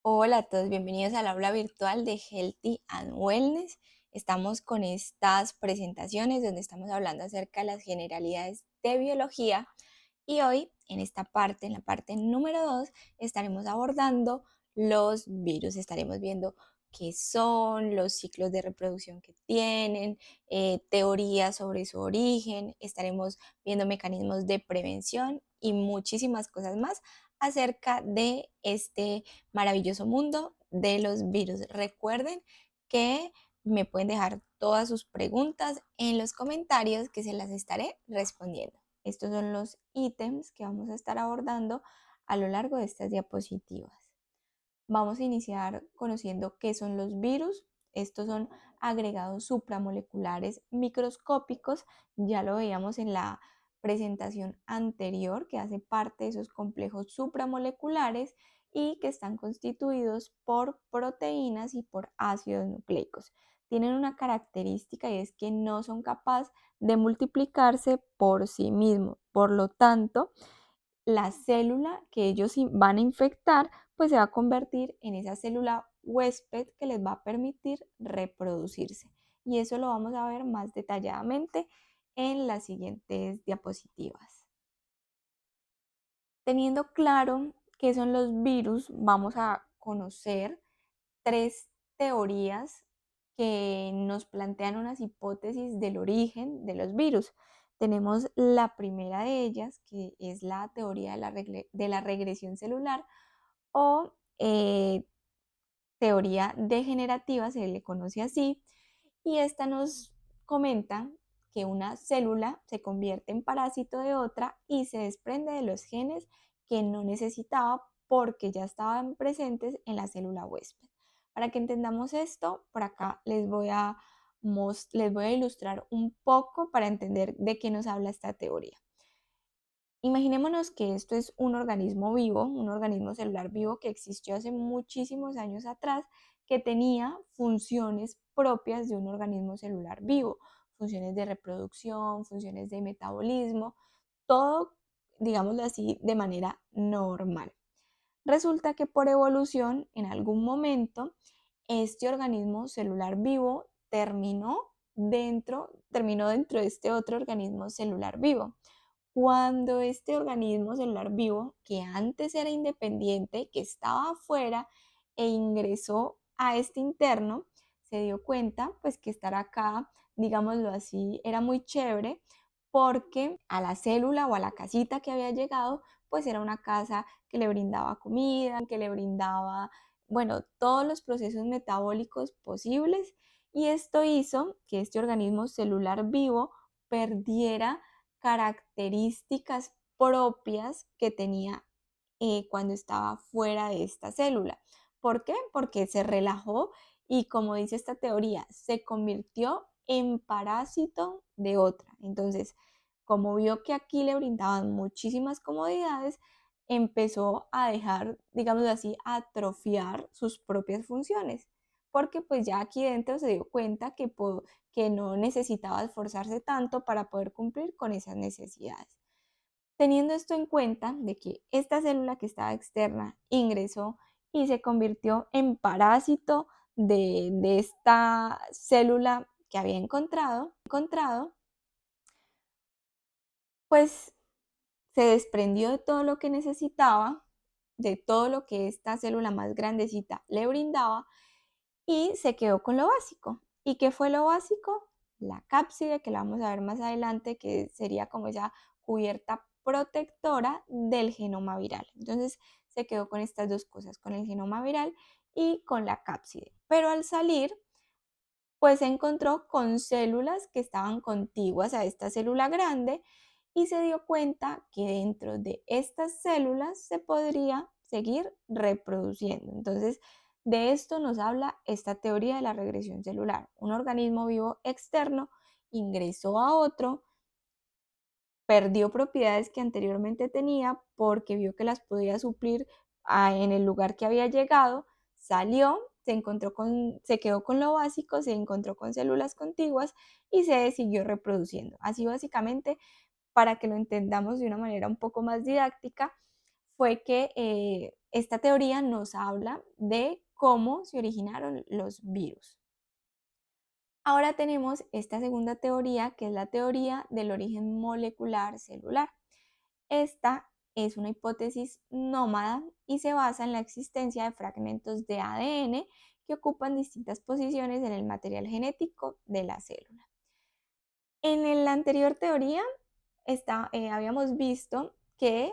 Hola a todos, bienvenidos al aula virtual de Healthy and Wellness. Estamos con estas presentaciones donde estamos hablando acerca de las generalidades de biología y hoy en esta parte, en la parte número 2, estaremos abordando los virus. Estaremos viendo qué son, los ciclos de reproducción que tienen, teorías sobre su origen, estaremos viendo mecanismos de prevención y muchísimas cosas más acerca de este maravilloso mundo de los virus. Recuerden que me pueden dejar todas sus preguntas en los comentarios que se las estaré respondiendo. Estos son los ítems que vamos a estar abordando a lo largo de estas diapositivas. Vamos a iniciar conociendo qué son los virus. Estos son agregados supramoleculares microscópicos. Ya lo veíamos en la presentación anterior, que hace parte de esos complejos supramoleculares y que están constituidos por proteínas y por ácidos nucleicos. Tienen una característica y es que no son capaces de multiplicarse por sí mismos. Por lo tanto, la célula que ellos van a infectar, pues se va a convertir en esa célula huésped que les va a permitir reproducirse. Y eso lo vamos a ver más detalladamente en las siguientes diapositivas. Teniendo claro qué son los virus, vamos a conocer tres teorías que nos plantean unas hipótesis del origen de los virus. Tenemos la primera de ellas, que es la teoría de la regresión celular o teoría degenerativa, se le conoce así, y esta nos comenta que una célula se convierte en parásito de otra y se desprende de los genes que no necesitaba porque ya estaban presentes en la célula huésped. Para que entendamos esto, por acá les voy a ilustrar un poco para entender de qué nos habla esta teoría. Imaginémonos que esto es un organismo vivo, un organismo celular vivo que existió hace muchísimos años atrás, que tenía funciones propias de un organismo celular vivo, funciones de reproducción, funciones de metabolismo, todo, digámoslo así, de manera normal. Resulta que por evolución, en algún momento, este organismo celular vivo terminó dentro de este otro organismo celular vivo. Cuando este organismo celular vivo, que antes era independiente, que estaba afuera e ingresó a este interno, se dio cuenta pues que estar acá, digámoslo así, era muy chévere porque a la célula o a la casita que había llegado, pues era una casa que le brindaba comida, que le brindaba, bueno, todos los procesos metabólicos posibles y esto hizo que este organismo celular vivo perdiera características propias que tenía cuando estaba fuera de esta célula. ¿Por qué? Porque se relajó y como dice esta teoría, se convirtió en parásito de otra. Entonces, como vio que aquí le brindaban muchísimas comodidades, empezó a dejar, digamos así, atrofiar sus propias funciones, porque pues ya aquí dentro se dio cuenta que no necesitaba esforzarse tanto para poder cumplir con esas necesidades. Teniendo esto en cuenta de que esta célula que estaba externa ingresó y se convirtió en parásito de esta célula que había encontrado, pues se desprendió de todo lo que necesitaba, de todo lo que esta célula más grandecita le brindaba y se quedó con lo básico. ¿Y qué fue lo básico? La cápside, que la vamos a ver más adelante, que sería como esa cubierta protectora del genoma viral. Entonces se quedó con estas dos cosas, con el genoma viral y con la cápside. Pero al salir, pues se encontró con células que estaban contiguas a esta célula grande y se dio cuenta que dentro de estas células se podría seguir reproduciendo. Entonces, de esto nos habla esta teoría de la regresión celular. Un organismo vivo externo ingresó a otro, perdió propiedades que anteriormente tenía porque vio que las podía suplir en el lugar que había llegado, salió, se quedó con lo básico, se encontró con células contiguas y se siguió reproduciendo. Así básicamente, para que lo entendamos de una manera un poco más didáctica, fue que esta teoría nos habla de cómo se originaron los virus. Ahora tenemos esta segunda teoría, que es la teoría del origen molecular celular. Esta es una hipótesis nómada y se basa en la existencia de fragmentos de ADN que ocupan distintas posiciones en el material genético de la célula. En la anterior teoría habíamos visto que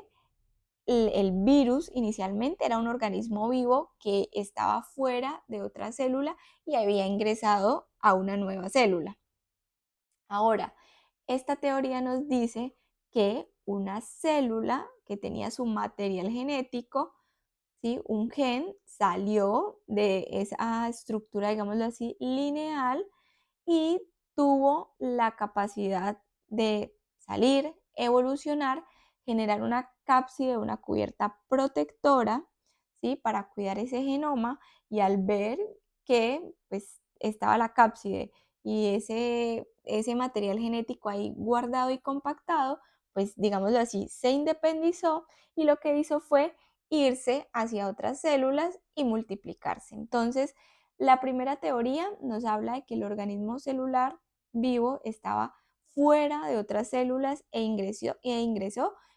el virus inicialmente era un organismo vivo que estaba fuera de otra célula y había ingresado a una nueva célula. Ahora, esta teoría nos dice que una célula que tenía su material genético, ¿sí? Un gen salió de esa estructura, digámoslo así, lineal y tuvo la capacidad de salir, evolucionar, generar una cápside, una cubierta protectora, ¿sí? Para cuidar ese genoma, y al ver que pues, estaba la cápside y ese material genético ahí guardado y compactado, pues digámoslo así, se independizó y lo que hizo fue irse hacia otras células y multiplicarse. Entonces, la primera teoría nos habla de que el organismo celular vivo estaba fuera de otras células ingresó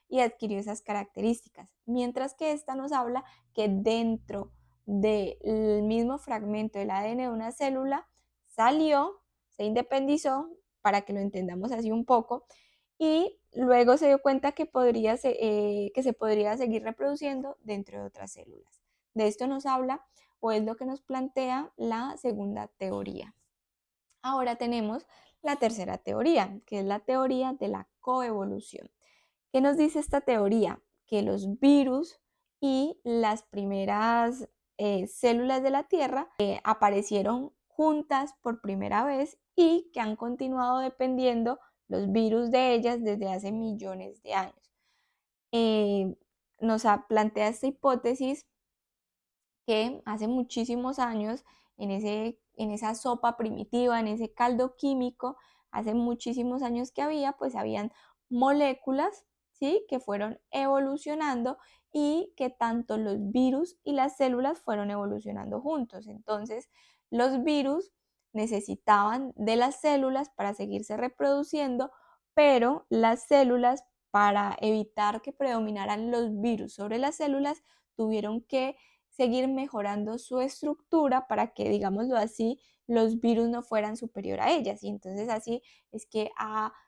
y adquirió esas características, mientras que esta nos habla que dentro del mismo fragmento del ADN de una célula salió, se independizó, para que lo entendamos así un poco, y luego se dio cuenta que se podría seguir reproduciendo dentro de otras células. De esto nos habla o es lo que nos plantea la segunda teoría. Ahora tenemos la tercera teoría, que es la teoría de la coevolución. ¿Qué nos dice esta teoría? Que los virus y las primeras células de la Tierra aparecieron juntas por primera vez y que han continuado dependiendo los virus de ellas desde hace millones de años. Nos plantea esta hipótesis que hace muchísimos años, en esa sopa primitiva, en ese caldo químico, hace muchísimos años que pues habían moléculas, ¿sí? Que fueron evolucionando y que tanto los virus y las células fueron evolucionando juntos. Entonces, los virus necesitaban de las células para seguirse reproduciendo, pero las células, para evitar que predominaran los virus sobre las células, tuvieron que seguir mejorando su estructura para que, digámoslo así, los virus no fueran superior a ellas. Y entonces así es que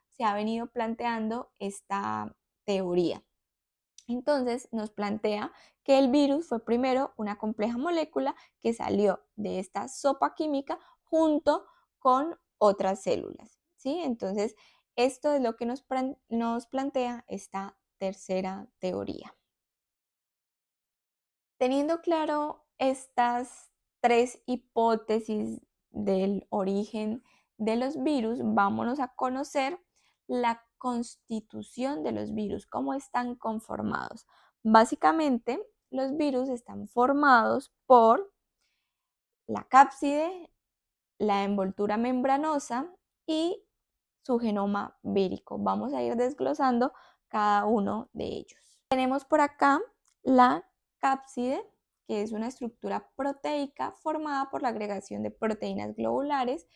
se ha venido planteando esta teoría. Entonces nos plantea que el virus fue primero una compleja molécula que salió de esta sopa química junto con otras células, ¿sí? Entonces esto es lo que nos plantea esta tercera teoría. Teniendo claro estas tres hipótesis del origen de los virus, vámonos a conocer la constitución de los virus, cómo están conformados. Básicamente, los virus están formados por la cápside, la envoltura membranosa y su genoma vírico. Vamos a ir desglosando cada uno de ellos. Tenemos por acá la cápside, que es una estructura proteica formada por la agregación de proteínas globulares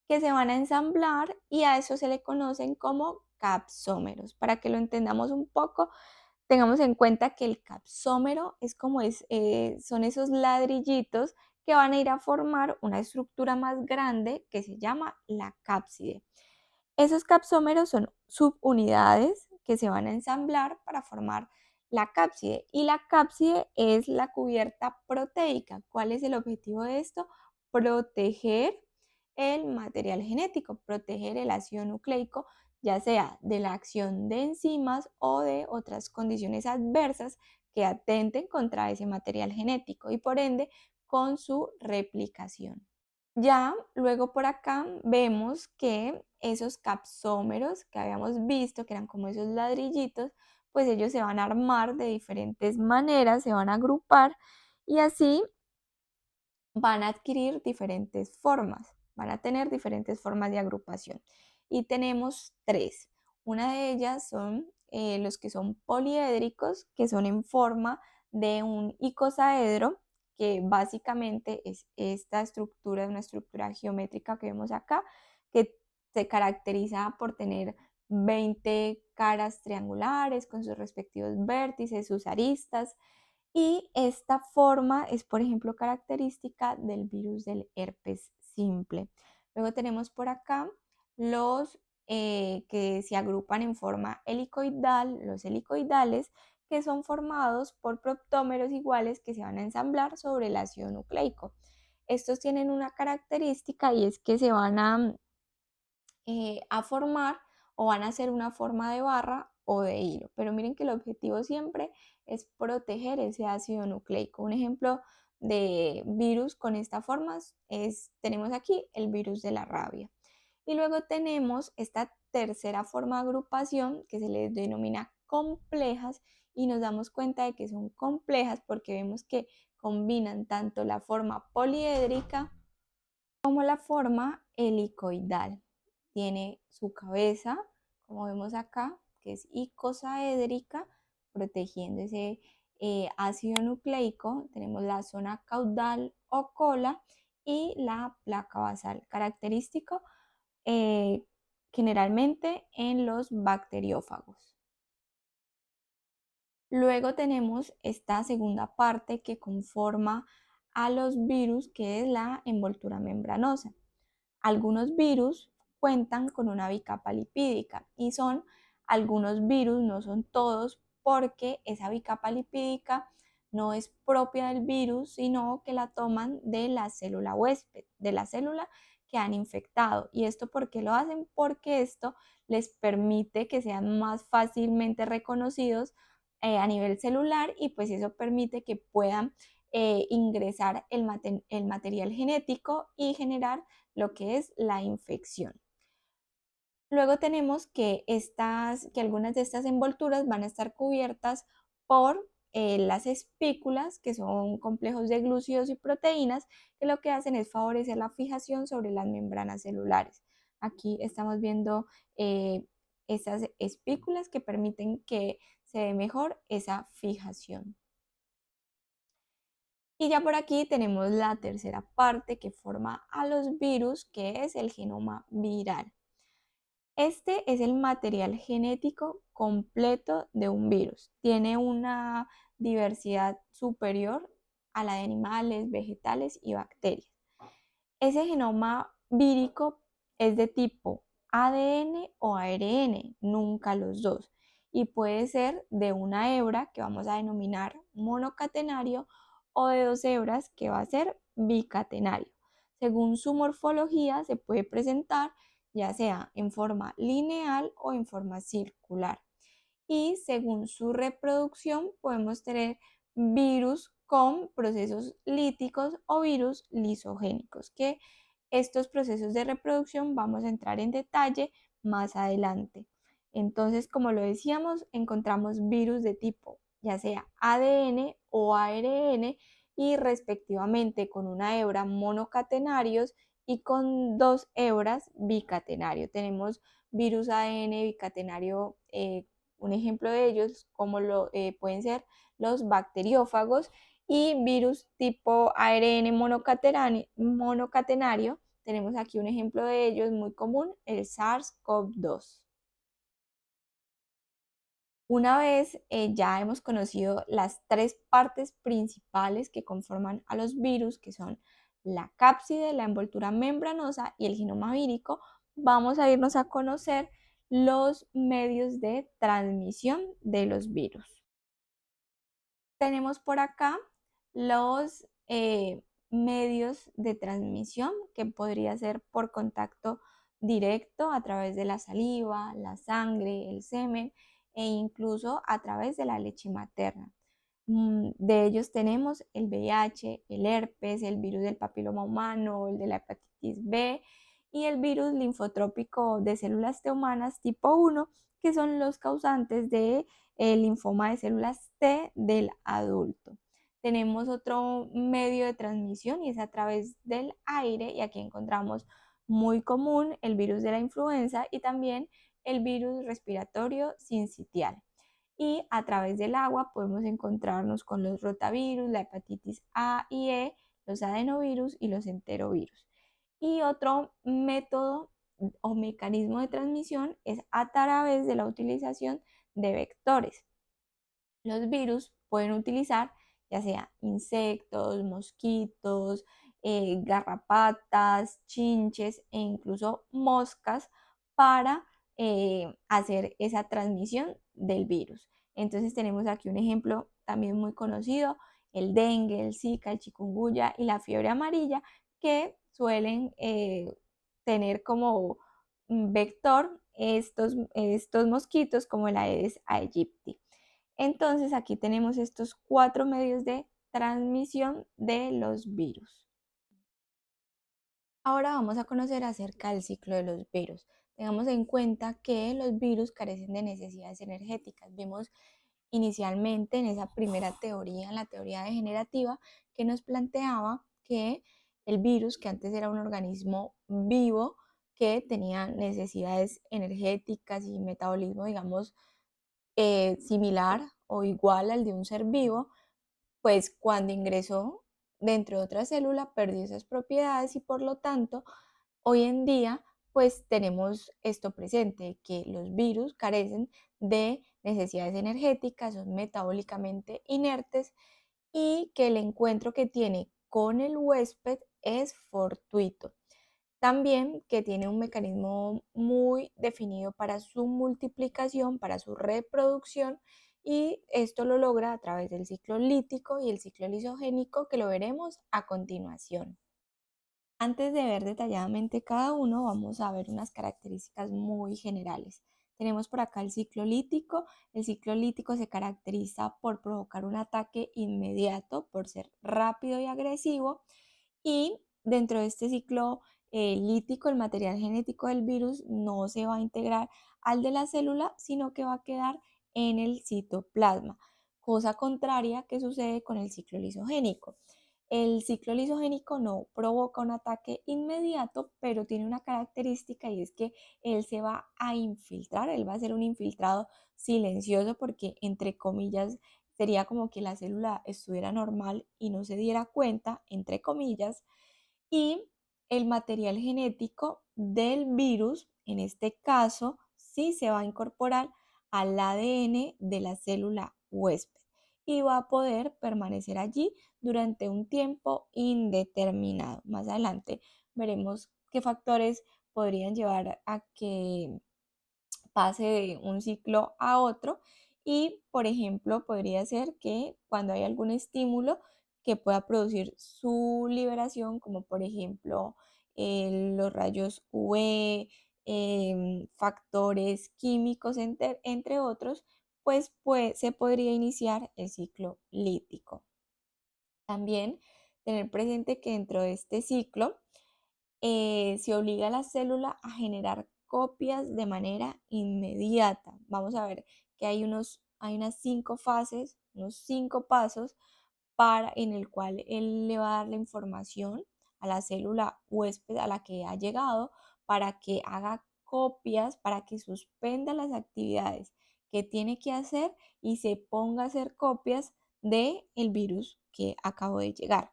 que se van a ensamblar, y a eso se le conocen como capsómeros. Para que lo entendamos un poco, tengamos en cuenta que el capsómero son esos ladrillitos que van a ir a formar una estructura más grande que se llama la cápside. Esos capsómeros son subunidades que se van a ensamblar para formar la cápside, y la cápside es la cubierta proteica. ¿Cuál es el objetivo de esto? Proteger el material genético, proteger el ácido nucleico, ya sea de la acción de enzimas o de otras condiciones adversas que atenten contra ese material genético y por ende con su replicación. Ya luego por acá vemos que esos capsómeros que habíamos visto, que eran como esos ladrillitos, pues ellos se van a armar de diferentes maneras, se van a agrupar y así van a adquirir diferentes formas, van a tener diferentes formas de agrupación. Y tenemos tres. Una de ellas son los que son poliédricos, que son en forma de un icosaedro, que básicamente es esta estructura, una estructura geométrica que vemos acá, que se caracteriza por tener 20 caras triangulares con sus respectivos vértices, sus aristas, y esta forma es, por ejemplo, característica del virus del herpes simple. Luego tenemos por acá los que se agrupan en forma helicoidal, los helicoidales, que son formados por proptómeros iguales que se van a ensamblar sobre el ácido nucleico. Estos tienen una característica y es que se van a formar o van a ser una forma de barra o de hilo. Pero miren que el objetivo siempre es proteger ese ácido nucleico. Un ejemplo de virus con esta forma tenemos aquí el virus de la rabia. Y luego tenemos esta tercera forma de agrupación que se les denomina complejas, y nos damos cuenta de que son complejas porque vemos que combinan tanto la forma poliédrica como la forma helicoidal. Tiene su cabeza, como vemos acá, que es icosaédrica, protegiendo ese ácido nucleico. Tenemos la zona caudal o cola y la placa basal, característico eh, generalmente en los bacteriófagos. Luego tenemos esta segunda parte que conforma a los virus, que es la envoltura membranosa. Algunos virus cuentan con una bicapa lipídica y son algunos virus, no son todos, porque esa bicapa lipídica no es propia del virus, sino que la toman de la célula huésped, de la célula que han infectado. ¿Y esto por qué lo hacen? Porque esto les permite que sean más fácilmente reconocidos a nivel celular, y pues eso permite que puedan ingresar el material genético y generar lo que es la infección. Luego tenemos que algunas de estas envolturas van a estar cubiertas por las espículas, que son complejos de glúcidos y proteínas, que lo que hacen es favorecer la fijación sobre las membranas celulares. Aquí estamos viendo esas espículas que permiten que se dé mejor esa fijación. Y ya por aquí tenemos la tercera parte que forma a los virus, que es el genoma viral. Este es el material genético completo de un virus. Tiene una diversidad superior a la de animales, vegetales y bacterias. Ese genoma vírico es de tipo ADN o ARN, nunca los dos, y puede ser de una hebra, que vamos a denominar monocatenario, o de dos hebras, que va a ser bicatenario. Según su morfología, se puede presentar ya sea en forma lineal o en forma circular. Y según su reproducción, podemos tener virus con procesos líticos o virus lisogénicos, que estos procesos de reproducción vamos a entrar en detalle más adelante. Entonces, como lo decíamos, encontramos virus de tipo ya sea ADN o ARN, y respectivamente con una hebra monocatenarios y con dos hebras bicatenario. Tenemos virus ADN bicatenario, un ejemplo de ellos como pueden ser los bacteriófagos, y virus tipo ARN monocatenario. Tenemos aquí un ejemplo de ellos muy común, el SARS-CoV-2. Una vez ya hemos conocido las tres partes principales que conforman a los virus, que son la cápside, la envoltura membranosa y el genoma vírico, vamos a irnos a conocer los medios de transmisión de los virus. Tenemos por acá los medios de transmisión, que podría ser por contacto directo a través de la saliva, la sangre, el semen, e incluso a través de la leche materna. De ellos tenemos el VIH, el herpes, el virus del papiloma humano, el de la hepatitis B y el virus linfotrópico de células T humanas tipo 1, que son los causantes de el linfoma de células T del adulto. Tenemos otro medio de transmisión y es a través del aire, y aquí encontramos muy común el virus de la influenza y también el virus respiratorio sincitial. y a través del agua podemos encontrarnos con los rotavirus, la hepatitis A y E, los adenovirus y los enterovirus. Y otro método o mecanismo de transmisión es a través de la utilización de vectores. Los virus pueden utilizar ya sea insectos, mosquitos, garrapatas, chinches e incluso moscas para hacer esa transmisión del virus. Entonces tenemos aquí un ejemplo también muy conocido, el dengue, el zika, el chikungunya y la fiebre amarilla, que suelen tener como vector estos mosquitos como el Aedes aegypti. Entonces aquí tenemos estos 4 medios de transmisión de los virus. Ahora vamos a conocer acerca del ciclo de los virus. Tengamos en cuenta que los virus carecen de necesidades energéticas. Vimos inicialmente en esa primera teoría, en la teoría degenerativa, que nos planteaba que el virus, que antes era un organismo vivo, que tenía necesidades energéticas y metabolismo, digamos, similar o igual al de un ser vivo, pues cuando ingresó dentro de otra célula perdió esas propiedades y por lo tanto hoy en día pues tenemos esto presente, que los virus carecen de necesidades energéticas, son metabólicamente inertes y que el encuentro que tiene con el huésped es fortuito. También que tiene un mecanismo muy definido para su multiplicación, para su reproducción, y esto lo logra a través del ciclo lítico y el ciclo lisogénico, que lo veremos a continuación. Antes de ver detalladamente cada uno, vamos a ver unas características muy generales. Tenemos por acá el ciclo lítico. El ciclo lítico se caracteriza por provocar un ataque inmediato, por ser rápido y agresivo, y dentro de este ciclo lítico, el material genético del virus no se va a integrar al de la célula, sino que va a quedar en el citoplasma, cosa contraria que sucede con el ciclo lisogénico. El ciclo lisogénico no provoca un ataque inmediato, pero tiene una característica, y es que él se va a infiltrar, él va a ser un infiltrado silencioso, porque entre comillas sería como que la célula estuviera normal y no se diera cuenta, entre comillas, y el material genético del virus, en este caso, sí se va a incorporar al ADN de la célula huésped y va a poder permanecer allí durante un tiempo indeterminado. Más adelante veremos qué factores podrían llevar a que pase de un ciclo a otro, y, por ejemplo, podría ser que cuando hay algún estímulo que pueda producir su liberación, como por ejemplo los rayos UV, factores químicos, entre otros, pues se podría iniciar el ciclo lítico. También tener presente que dentro de este ciclo se obliga a la célula a generar copias de manera inmediata. Vamos a ver que hay unas 5 fases, unos 5 pasos en el cual él le va a dar la información a la célula huésped a la que ha llegado, para que haga copias, para que suspenda las actividades que tiene que hacer y se ponga a hacer copias del virus que acabó de llegar.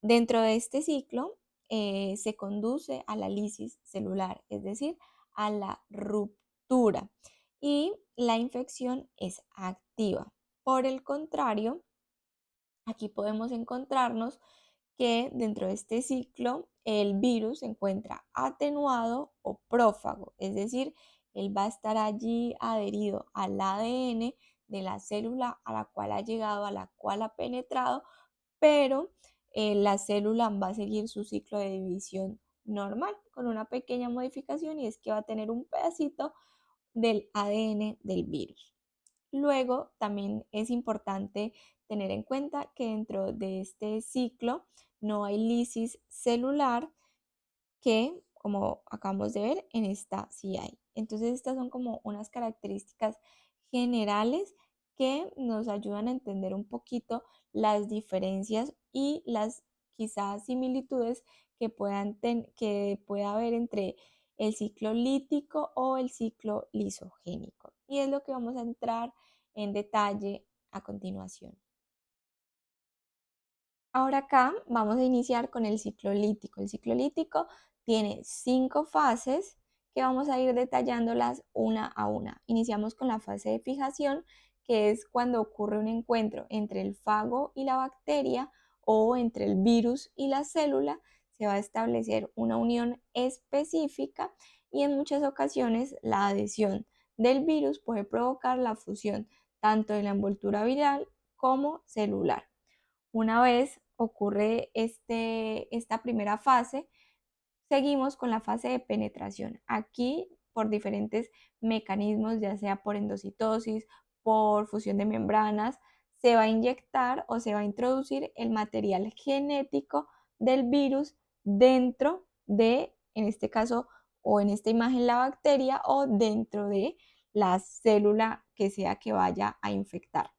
Dentro de este ciclo se conduce a la lisis celular, es decir, a la ruptura, y la infección es activa. Por el contrario, aquí podemos encontrarnos que dentro de este ciclo el virus se encuentra atenuado o prófago, es decir, él va a estar allí adherido al ADN de la célula a la cual ha llegado, a la cual ha penetrado, pero la célula va a seguir su ciclo de división normal con una pequeña modificación, y es que va a tener un pedacito del ADN del virus. Luego, también es importante tener en cuenta que dentro de este ciclo no hay lisis celular, que como acabamos de ver en esta sí hay. Entonces estas son como unas características generales que nos ayudan a entender un poquito las diferencias y las quizás similitudes que pueda haber entre el ciclo lítico o el ciclo lisogénico. Y es lo que vamos a entrar en detalle a continuación. Ahora acá vamos a iniciar con el ciclo lítico. El ciclo lítico tiene 5 fases que vamos a ir detallándolas una a una. Iniciamos con la fase de fijación, que es cuando ocurre un encuentro entre el fago y la bacteria o entre el virus y la célula. Se va a establecer una unión específica y en muchas ocasiones la adhesión del virus puede provocar la fusión tanto de la envoltura viral como celular. Una vez ocurre esta primera fase, seguimos con la fase de penetración. Aquí, por diferentes mecanismos, ya sea por endocitosis, por fusión de membranas, se va a inyectar o se va a introducir el material genético del virus dentro de, en este caso, o en esta imagen, la bacteria o dentro de la célula que sea que vaya a infectar.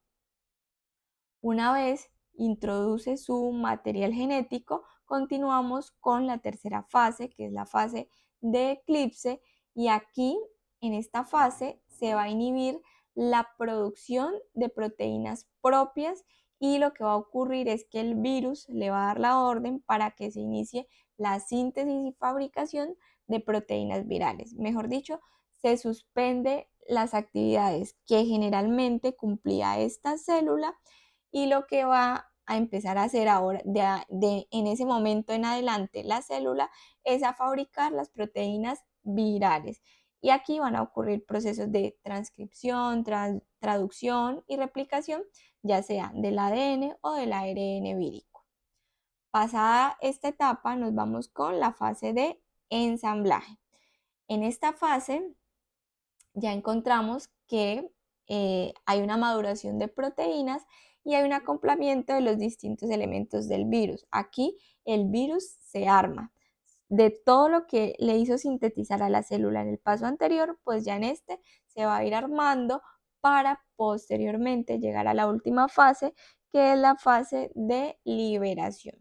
Una vez introduce su material genético, continuamos con la tercera fase, que es la fase de eclipse, y aquí en esta fase se va a inhibir la producción de proteínas propias y lo que va a ocurrir es que el virus le va a dar la orden para que se inicie la síntesis y fabricación de proteínas virales. Mejor dicho, se suspende las actividades que generalmente cumplía esta célula y lo que va a empezar a hacer ahora, en ese momento en adelante, la célula es a fabricar las proteínas virales. Y aquí van a ocurrir procesos de transcripción, traducción y replicación, ya sea del ADN o del ARN vírico. Pasada esta etapa, nos vamos con la fase de ensamblaje. En esta fase ya encontramos que hay una maduración de proteínas y hay un acoplamiento de los distintos elementos del virus. Aquí el virus se arma. De todo lo que le hizo sintetizar a la célula en el paso anterior, pues ya en este se va a ir armando para posteriormente llegar a la última fase, que es la fase de liberación,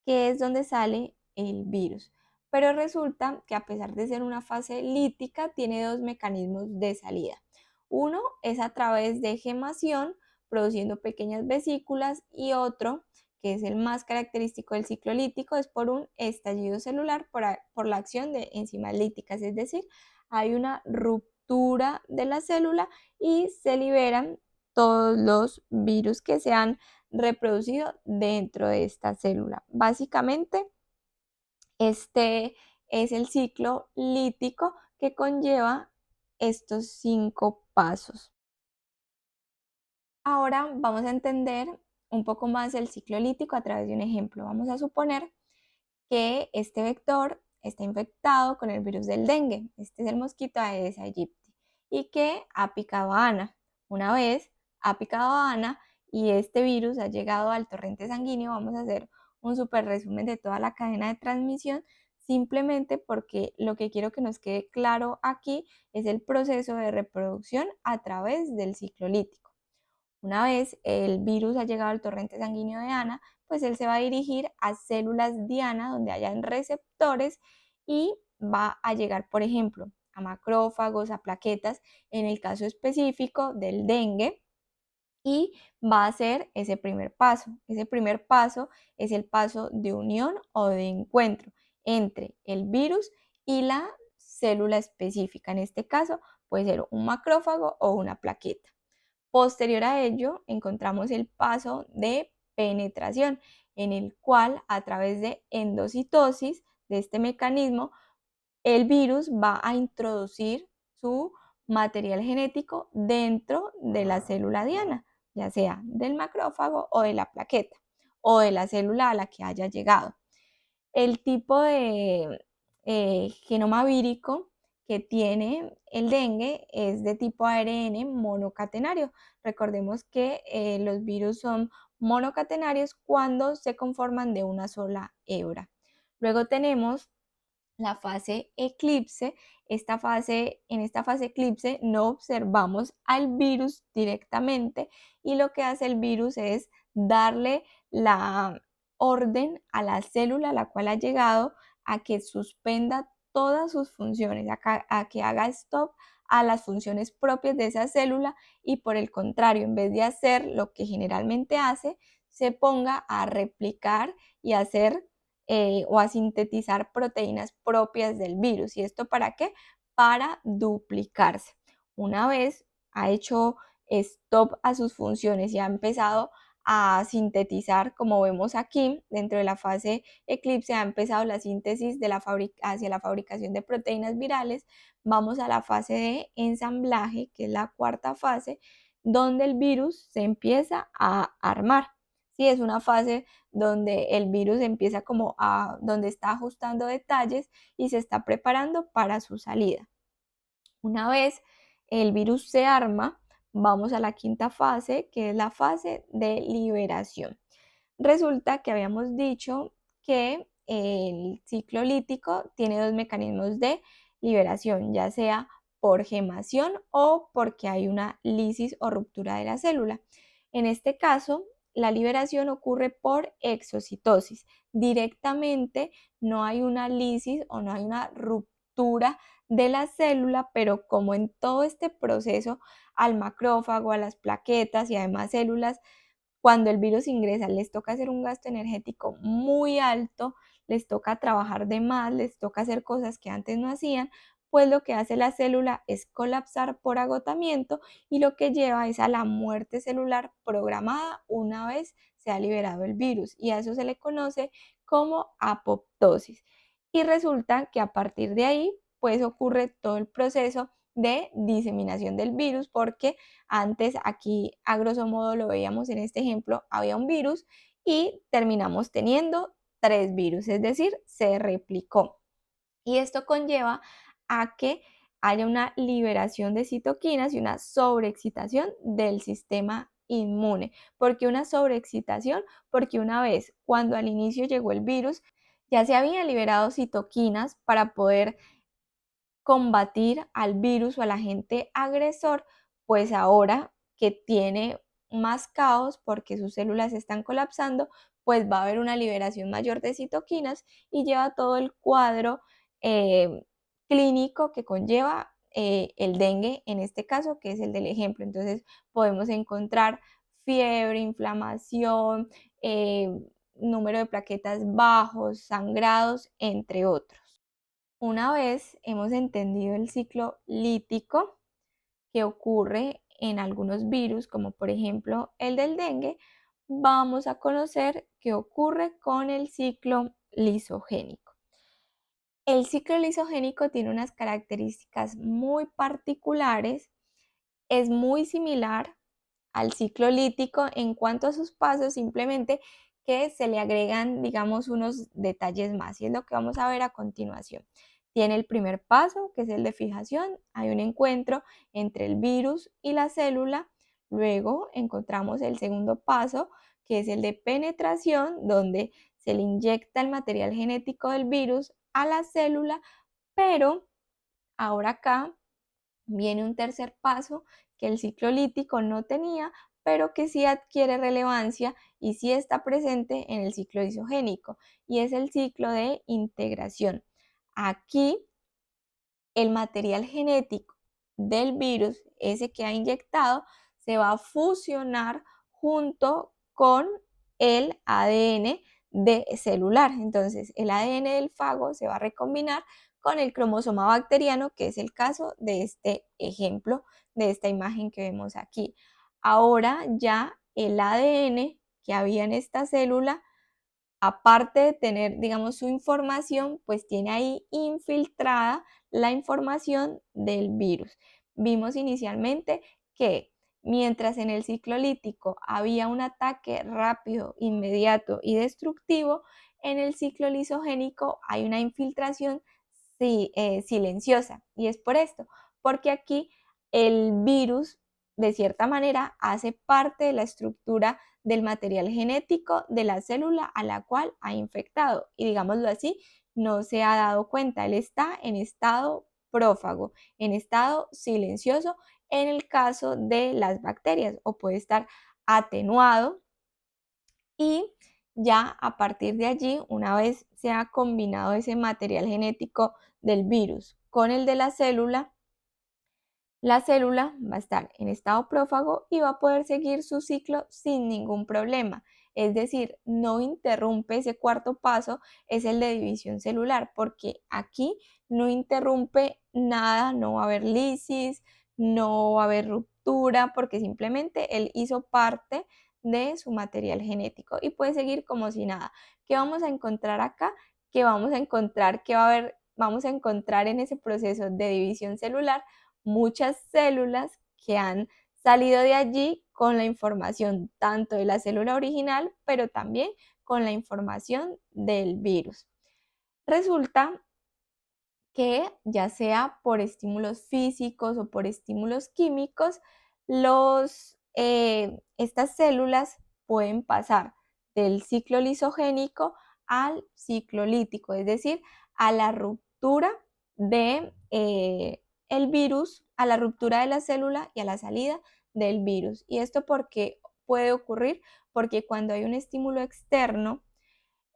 que es donde sale el virus. Pero resulta que a pesar de ser una fase lítica, tiene dos mecanismos de salida. Uno es a través de gemación, produciendo pequeñas vesículas, y otro, que es el más característico del ciclo lítico, es por un estallido celular por la acción de enzimas líticas, es decir, hay una ruptura de la célula y se liberan todos los virus que se han reproducido dentro de esta célula. Básicamente, este es el ciclo lítico que conlleva estos 5 pasos. Ahora vamos a entender un poco más el ciclo lítico a través de un ejemplo. Vamos a suponer que este vector está infectado con el virus del dengue. Este es el mosquito Aedes aegypti y que ha picado a Ana. Una vez ha picado a Ana y este virus ha llegado al torrente sanguíneo, vamos a hacer un súper resumen de toda la cadena de transmisión, simplemente porque lo que quiero que nos quede claro aquí es el proceso de reproducción a través del ciclo lítico. Una vez el virus ha llegado al torrente sanguíneo de Ana, pues él se va a dirigir a células diana donde hayan receptores y va a llegar, por ejemplo, a macrófagos, a plaquetas, en el caso específico del dengue, y va a ser ese primer paso. Ese primer paso es el paso de unión o de encuentro entre el virus y la célula específica. En este caso puede ser un macrófago o una plaqueta. Posterior a ello, encontramos el paso de penetración, en el cual a través de endocitosis, de este mecanismo, el virus va a introducir su material genético dentro de la célula diana, ya sea del macrófago o de la plaqueta o de la célula a la que haya llegado. El tipo de genoma vírico que tiene el dengue es de tipo ARN monocatenario. Recordemos que los virus son monocatenarios cuando se conforman de una sola hebra. Luego tenemos la fase eclipse. En esta fase eclipse no observamos al virus directamente y lo que hace el virus es darle la orden a la célula a la cual ha llegado a que suspenda todas sus funciones, a que haga stop a las funciones propias de esa célula y por el contrario, en vez de hacer lo que generalmente hace, se ponga a replicar y a hacer o a sintetizar proteínas propias del virus. ¿Y esto para qué? Para duplicarse. Una vez ha hecho stop a sus funciones y ha empezado a sintetizar, como vemos aquí, dentro de la fase eclipse ha empezado la síntesis de hacia la fabricación de proteínas virales. Vamos a la fase de ensamblaje, que es la cuarta fase, donde el virus se empieza a armar. Sí, es una fase donde el virus empieza donde está ajustando detalles y se está preparando para su salida. Una vez el virus se arma, vamos a la quinta fase, que es la fase de liberación. Resulta que habíamos dicho que el ciclo lítico tiene dos mecanismos de liberación, ya sea por gemación o porque hay una lisis o ruptura de la célula. En este caso, la liberación ocurre por exocitosis. Directamente no hay una lisis o no hay una ruptura de la célula, pero como en todo este proceso al macrófago, a las plaquetas y además células, cuando el virus ingresa, les toca hacer un gasto energético muy alto, les toca trabajar de más, les toca hacer cosas que antes no hacían, pues lo que hace la célula es colapsar por agotamiento y lo que lleva es a la muerte celular programada una vez se ha liberado el virus, y a eso se le conoce como apoptosis. Y resulta que a partir de ahí, pues ocurre todo el proceso de diseminación del virus, porque antes aquí a grosso modo lo veíamos en este ejemplo, había un virus y terminamos teniendo 3 virus, es decir, se replicó. Y esto conlleva a que haya una liberación de citoquinas y una sobreexcitación del sistema inmune. ¿Por qué una sobreexcitación? Porque una vez cuando al inicio llegó el virus, ya se habían liberado citoquinas para poder combatir al virus o al agente agresor, pues ahora que tiene más caos porque sus células están colapsando, pues va a haber una liberación mayor de citoquinas y lleva todo el cuadro clínico que conlleva el dengue, en este caso, que es el del ejemplo. Entonces podemos encontrar fiebre, inflamación, número de plaquetas bajos, sangrados, entre otros. Una vez hemos entendido el ciclo lítico que ocurre en algunos virus, como por ejemplo el del dengue, vamos a conocer qué ocurre con el ciclo lisogénico. El ciclo lisogénico tiene unas características muy particulares, es muy similar al ciclo lítico en cuanto a sus pasos, simplemente que se le agregan, digamos, unos detalles más, y es lo que vamos a ver a continuación. Tiene el primer paso, que es el de fijación. Hay un encuentro entre el virus y la célula. Luego encontramos el segundo paso, que es el de penetración, donde se le inyecta el material genético del virus a la célula, pero ahora acá viene un tercer paso que el ciclo lítico no tenía, pero que sí adquiere relevancia y sí está presente en el ciclo isogénico, y es el ciclo de integración. Aquí el material genético del virus, ese que ha inyectado, se va a fusionar junto con el ADN celular. Entonces, el ADN del fago se va a recombinar con el cromosoma bacteriano, que es el caso de este ejemplo, de esta imagen que vemos aquí. Ahora ya el ADN que había en esta célula, aparte de tener, digamos, su información, pues tiene ahí infiltrada la información del virus. Vimos inicialmente que mientras en el ciclo lítico había un ataque rápido, inmediato y destructivo, en el ciclo lisogénico hay una infiltración silenciosa. Y es por esto, porque aquí el virus de cierta manera hace parte de la estructura del material genético de la célula a la cual ha infectado, y digámoslo así, no se ha dado cuenta, él está en estado prófago, en estado silencioso en el caso de las bacterias, o puede estar atenuado y Ya a partir de allí, una vez se ha combinado ese material genético del virus con el de la célula va a estar en estado prófago y va a poder seguir su ciclo sin ningún problema. Es decir, no interrumpe ese cuarto paso, es el de división celular, porque aquí no interrumpe nada, no va a haber lisis, no va a haber ruptura, porque simplemente él hizo parte de su material genético y puede seguir como si nada. ¿Qué vamos a encontrar acá? Que vamos a encontrar que va a haber, vamos a encontrar en ese proceso de división celular muchas células que han salido de allí con la información tanto de la célula original, pero también con la información del virus. Resulta que ya sea por estímulos físicos o por estímulos químicos, estas células pueden pasar del ciclo lisogénico al ciclo lítico, es decir, a la ruptura de el virus, a la ruptura de la célula y a la salida del virus. ¿Y esto por qué puede ocurrir? Porque cuando hay un estímulo externo,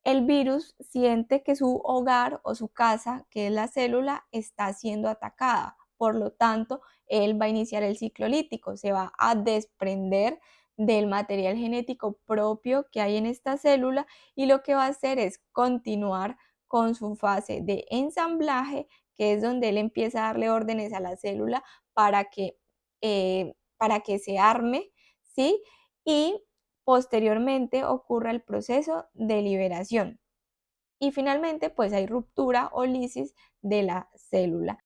el virus siente que su hogar o su casa, que es la célula, está siendo atacada. Por lo tanto, él va a iniciar el ciclo lítico, se va a desprender del material genético propio que hay en esta célula y lo que va a hacer es continuar con su fase de ensamblaje, que es donde él empieza a darle órdenes a la célula para que se arme, ¿sí? Y posteriormente ocurre el proceso de liberación. Y finalmente, pues hay ruptura o lisis de la célula.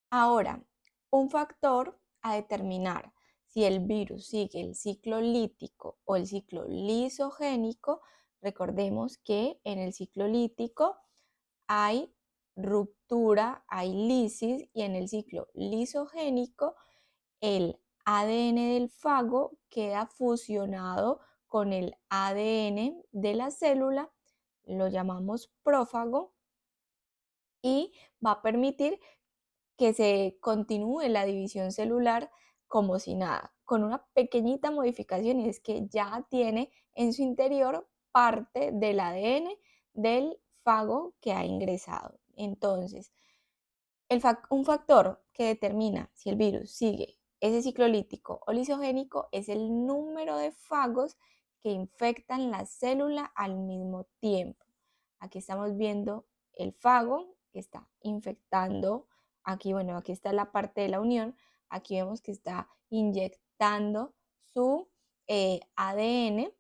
Ahora, un factor a determinar si el virus sigue el ciclo lítico o el ciclo lisogénico, recordemos que en el ciclo lítico hay ruptura, hay lisis y en el ciclo lisogénico el ADN del fago queda fusionado con el ADN de la célula, lo llamamos prófago, y va a permitir que se continúe la división celular como si nada, con una pequeñita modificación y es que ya tiene en su interior parte del ADN del fago que ha ingresado. Entonces, un factor que determina si el virus sigue ese ciclo lítico o lisogénico es el número de fagos que infectan la célula al mismo tiempo. Aquí estamos viendo el fago que está infectando. Aquí, bueno, aquí está la parte de la unión. Aquí vemos que está inyectando su ADN.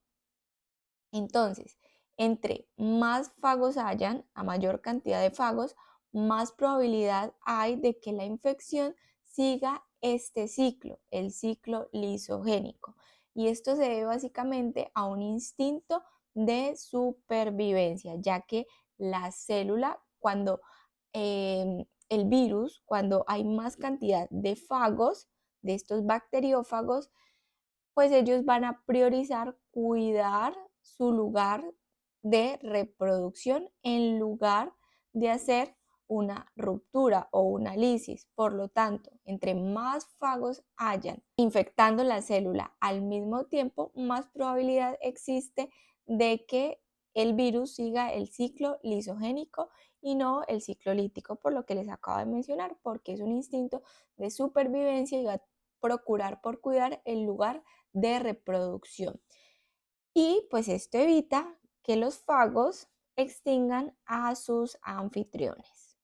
Entonces, entre más fagos hayan, a mayor cantidad de fagos, más probabilidad hay de que la infección siga este ciclo, el ciclo lisogénico. Y esto se debe básicamente a un instinto de supervivencia, ya que la célula, cuando el virus, cuando hay más cantidad de fagos, de estos bacteriófagos, pues ellos van a priorizar cuidar su lugar de reproducción en lugar de hacer una ruptura o una lisis. Por lo tanto, entre más fagos hayan infectando la célula al mismo tiempo, más probabilidad existe de que el virus siga el ciclo lisogénico y no el ciclo lítico, por lo que les acabo de mencionar, porque es un instinto de supervivencia y va a procurar por cuidar el lugar de reproducción. Y pues esto evita que los fagos extingan a sus anfitriones.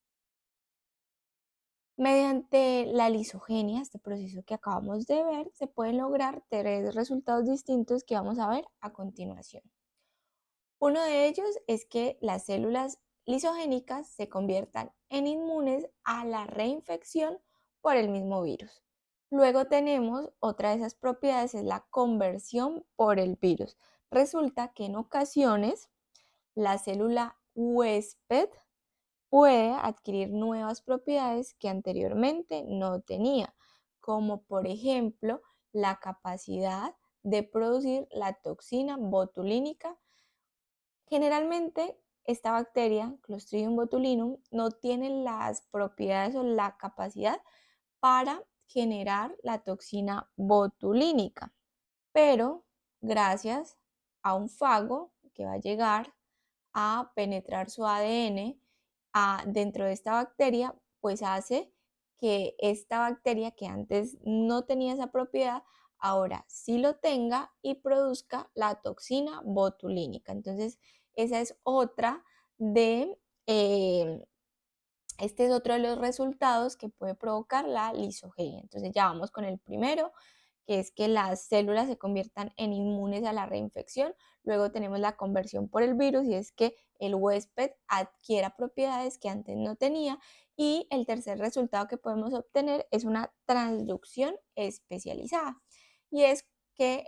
Mediante la lisogenia, este proceso que acabamos de ver, se pueden lograr tres resultados distintos que vamos a ver a continuación. Uno de ellos es que las células lisogénicas se conviertan en inmunes a la reinfección por el mismo virus. Luego tenemos otra de esas propiedades, es la conversión por el virus. Resulta que en ocasiones la célula huésped puede adquirir nuevas propiedades que anteriormente no tenía, como por ejemplo la capacidad de producir la toxina botulínica. Generalmente, esta bacteria, Clostridium botulinum, no tiene las propiedades o la capacidad para generar la toxina botulínica, pero gracias a un fago que va a llegar a penetrar su ADN dentro de esta bacteria, pues hace que esta bacteria que antes no tenía esa propiedad, ahora sí lo tenga y produzca la toxina botulínica. Entonces, esa es otra de, este es otro de los resultados que puede provocar la lisogenia. Entonces, ya vamos con el primero, que es que las células se conviertan en inmunes a la reinfección. Luego tenemos la conversión por el virus y es que el huésped adquiera propiedades que antes no tenía. Y el tercer resultado que podemos obtener es una transducción especializada. Y es que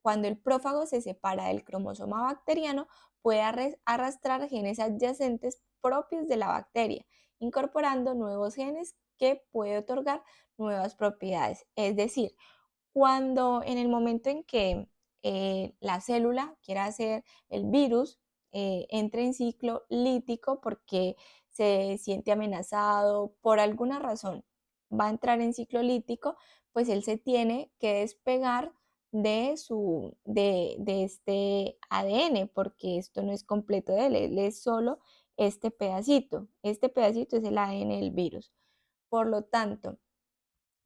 cuando el prófago se separa del cromosoma bacteriano, puede arrastrar genes adyacentes propios de la bacteria, incorporando nuevos genes que puede otorgar nuevas propiedades. Es decir, cuando en el momento en que la célula quiera hacer el virus, entra en ciclo lítico porque se siente amenazado por alguna razón, va a entrar en ciclo lítico, pues él se tiene que despegar de este ADN, porque esto no es completo de él es solo este pedacito. Este pedacito es el ADN del virus. Por lo tanto,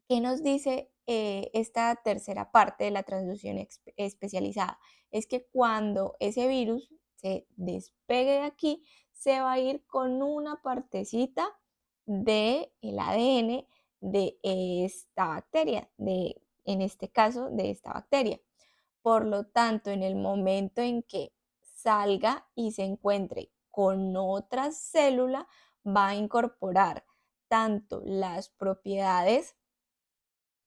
¿qué nos dice esta tercera parte de la transducción especializada? Es que cuando ese virus se despegue de aquí, se va a ir con una partecita del ADN de esta bacteria, en este caso, de esta bacteria. Por lo tanto, en el momento en que salga y se encuentre con otra célula, va a incorporar tanto las propiedades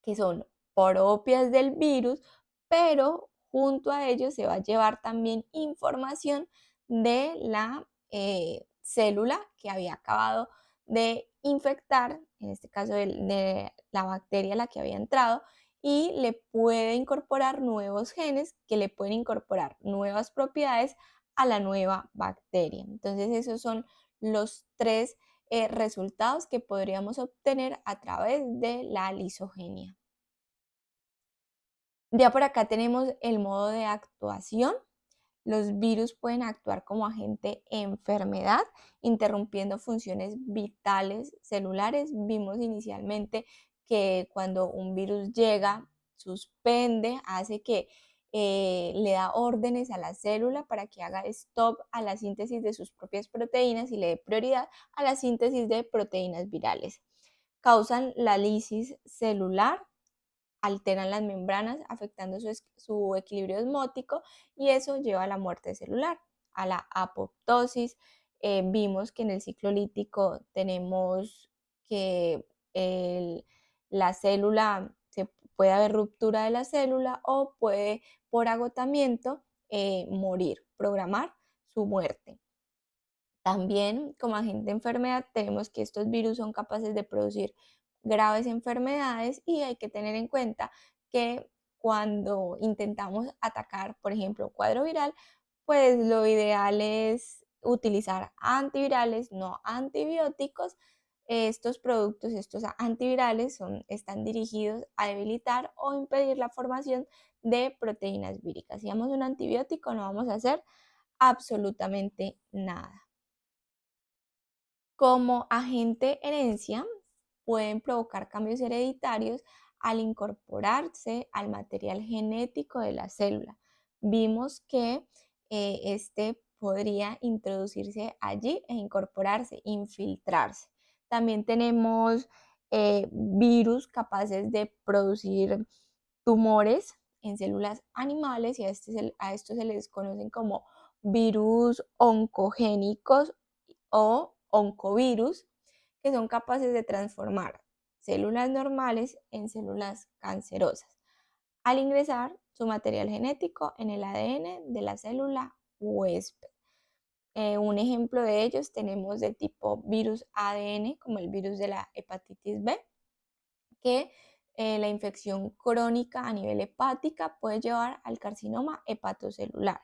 que son propias del virus, pero junto a ello se va a llevar también información de la célula que había acabado de infectar, en este caso de la bacteria a la que había entrado, y le puede incorporar nuevos genes que le pueden incorporar nuevas propiedades a la nueva bacteria. Entonces esos son los tres resultados que podríamos obtener a través de la lisogenia. Ya por acá tenemos el modo de actuación. Los virus pueden actuar como agente enfermedad, interrumpiendo funciones vitales celulares. Vimos inicialmente que cuando un virus llega, suspende, hace que le da órdenes a la célula para que haga stop a la síntesis de sus propias proteínas y le dé prioridad a la síntesis de proteínas virales. Causan la lisis celular, alteran las membranas, afectando su equilibrio osmótico y eso lleva a la muerte celular, a la apoptosis. Vimos que en el ciclo lítico tenemos que la célula, puede haber ruptura de la célula o puede por agotamiento morir, programar su muerte. También como agente de enfermedad tenemos que estos virus son capaces de producir graves enfermedades y hay que tener en cuenta que cuando intentamos atacar, por ejemplo, un cuadro viral, pues lo ideal es utilizar antivirales, no antibióticos. Estos productos, estos antivirales están dirigidos a debilitar o impedir la formación de proteínas víricas. Si damos un antibiótico no vamos a hacer absolutamente nada. Como agente herencia, pueden provocar cambios hereditarios al incorporarse al material genético de la célula. Vimos que este podría introducirse allí e incorporarse, infiltrarse. También tenemos virus capaces de producir tumores en células animales y a estos se les conocen como virus oncogénicos o oncovirus, que son capaces de transformar células normales en células cancerosas al ingresar su material genético en el ADN de la célula huésped. Un ejemplo de ellos tenemos de tipo virus ADN, como el virus de la hepatitis B, que la infección crónica a nivel hepática puede llevar al carcinoma hepatocelular.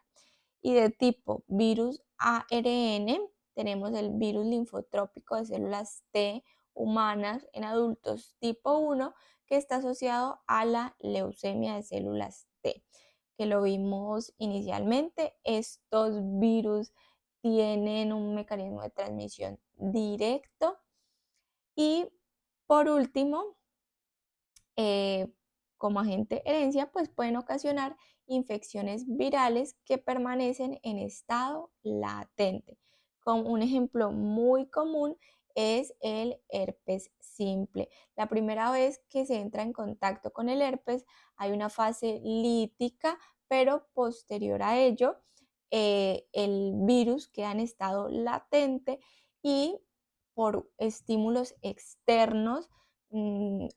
Y de tipo virus ARN tenemos el virus linfotrópico de células T humanas en adultos tipo 1 que está asociado a la leucemia de células T. que lo vimos inicialmente, estos virus tienen un mecanismo de transmisión directo y por último, eh, como agente herencia, pues pueden ocasionar infecciones virales que permanecen en estado latente. Como un ejemplo muy común es el herpes simple. La primera vez que se entra en contacto con el herpes hay una fase lítica, pero posterior a ello el virus queda en estado latente y por estímulos externos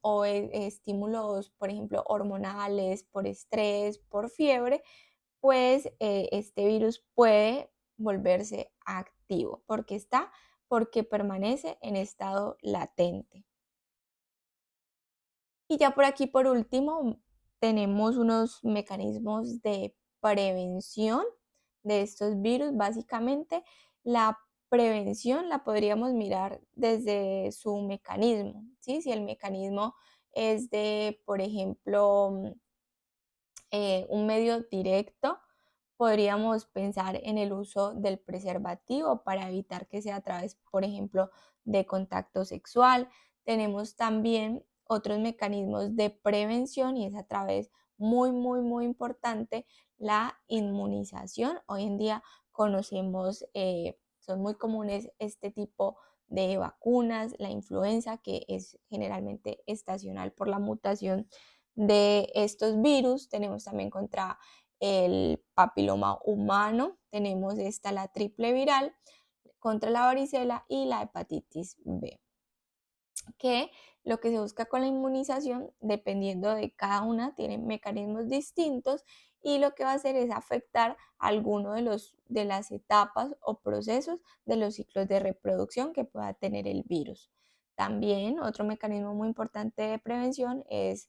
o estímulos, por ejemplo, hormonales, por estrés, por fiebre, pues este virus puede volverse activo porque permanece en estado latente. Y ya por aquí, por último, tenemos unos mecanismos de prevención de estos virus. Básicamente, la prevención la podríamos mirar desde su mecanismo, ¿sí? Si el mecanismo es de, por ejemplo, un medio directo, podríamos pensar en el uso del preservativo para evitar que sea a través, por ejemplo, de contacto sexual. Tenemos también otros mecanismos de prevención y es a través muy importante la inmunización. Hoy en día conocemos, son muy comunes este tipo de vacunas, la influenza, que es generalmente estacional por la mutación de estos virus. Tenemos también contra el papiloma humano, tenemos esta la triple viral, contra la varicela y la hepatitis B, que lo que se busca con la inmunización, dependiendo de cada una, tiene mecanismos distintos y lo que va a hacer es afectar alguno de las etapas o procesos de los ciclos de reproducción que pueda tener el virus. También otro mecanismo muy importante de prevención es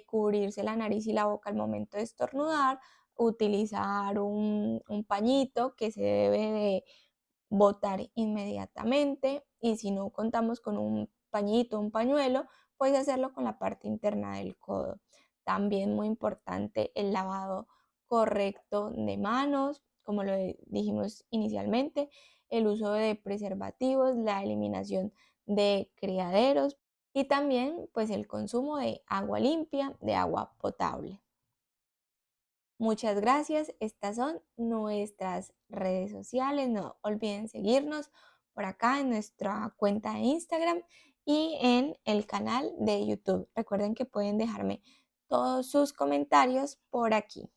cubrirse la nariz y la boca al momento de estornudar, utilizar un pañito que se debe de botar inmediatamente y si no contamos con un pañito, un pañuelo, puedes hacerlo con la parte interna del codo. También muy importante el lavado correcto de manos, como lo dijimos inicialmente, el uso de preservativos, la eliminación de criaderos y también pues el consumo de agua limpia, de agua potable. Muchas gracias. Estas son nuestras redes sociales. No olviden seguirnos por acá en nuestra cuenta de Instagram y en el canal de YouTube. Recuerden que pueden dejarme todos sus comentarios por aquí.